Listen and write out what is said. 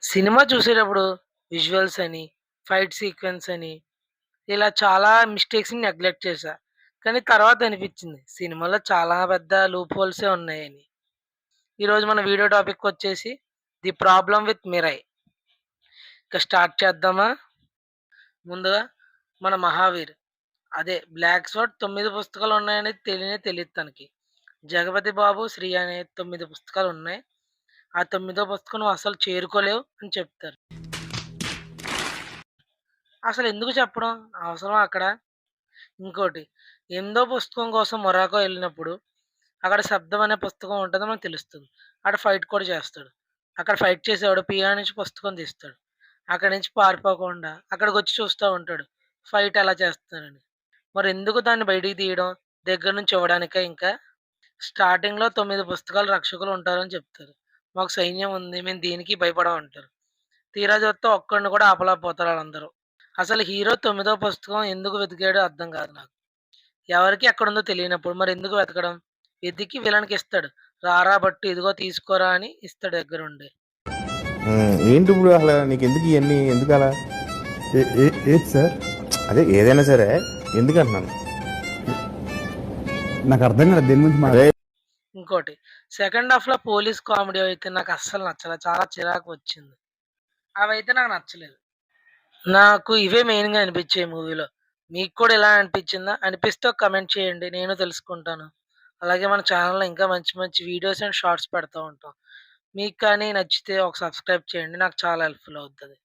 Cinema చూసేటప్పుడు visuals అని, fight sequence అని, ఇలా చాలా మిస్టేక్స్‌ని నెగ్లెక్ట్ చేశా. కానీ తర్వాత అనిపించింది సినిమాలో చాలా పెద్ద లూప్ హోల్సే ఉన్నాయని. ఈరోజు మన వీడియో టాపికొచ్చేసి 'ది ప్రాబ్లమ్ విత్ మిరై'. ఇక స్టార్ట్ చేద్దామా? ముందుగా మన 'మహావీర్' అదే 'బ్లాక్ స్వాట్' 9 పుస్తకాలు ఉన్నాయనేది తెలీదు తనకి. 'జగపతి బాబు శ్రీ' అనే 9 పుస్తకాలున్నాయి. ఆ తొమ్మిదో పుస్తకం నువ్వు అస్సలు చేరుకోలేవు అని చెప్తారు. అసలెందుకు చెప్పడం? అవసరమా అక్కడ? ఇంకోటి, ఎనిమిదో పుస్తకం కోసం మొరాకో ఎళ్ళినప్పుడు, అక్కడ 'శబ్దం' అనే పుస్తకం ఉంటదని మనకు తెలుస్తది. ఆడు ఫైట్ కూడా చేస్తాడు. అక్కడ ఫైట్ చేసేవాడు పియానో నుంచి పుస్తకం తీస్తాడు. అక్కడి నుంచి పారిపోకుండా అక్కడికొచ్చి చూస్తా ఉంటాడు. ఫైట్ ఎలా చేస్తున్నారని. మరెందుకు దాన్ని బయటికి తీయడం? దగ్గర నుంచి ఇవ్వడానికా ఇంకా? స్టార్టింగ్‌లో 9 పుస్తకాలు రక్షకులు ఉంటారని చెప్తారు. మాకు సైన్యం ఉంది. మేము దేనికి భయపడం అంటారు. తీరా చూస్తే ఒక్కడిని కూడా ఆపలేకపోతారు ఆళ్ళందరూ. అసలు హీరో 9దో పుస్తకం ఎందుకు వెతికాడో అర్థం కాదు నాకు. ఎవరికీ ఎక్కడుందో తెలియనప్పుడు మరెందుకు వెతకడం? వెతికి విలన్‌కిస్తాడు. "రారా బట్టు ఇదిగో తీసుకోరా" అని ఇస్తాడు దగ్గరుండి. ఏంటి ఇప్పుడు అసలు నీకెందుకు ఇవన్నీ ఎందుకలా? ఏది సార్? అదే ఏదైనా సరే ఎందుకంటున్నాను. నాకు అర్థం కాలేదు దేని గురించి అదే ఇంకోటి, సెకండ్ హాఫ్‌లో పోలీస్ కామెడీ అయితే నాకు అస్సలు నచ్చలే. చాలా చిరాకు వచ్చింది. అవైతే నాకు నచ్చలేదు. నాకు ఇవే మెయిన్‌గా అనిపించాయి మూవీలో. మీకు కూడా ఇలా అనిపించిందా? అనిపిస్తే ఒక కామెంట్ చేయండి. నేను తెలుసుకుంటాను. అలాగే మన ఛానెల్‌లో ఇంకా మంచి మంచి వీడియోస్ అండ్ షార్ట్స్ పెడతా ఉంటాం. మీకు కానీ నచ్చితే ఒక సబ్స్క్రైబ్ చేయండి. నాకు చాలా హెల్ప్‌ఫుల్ అవుతది.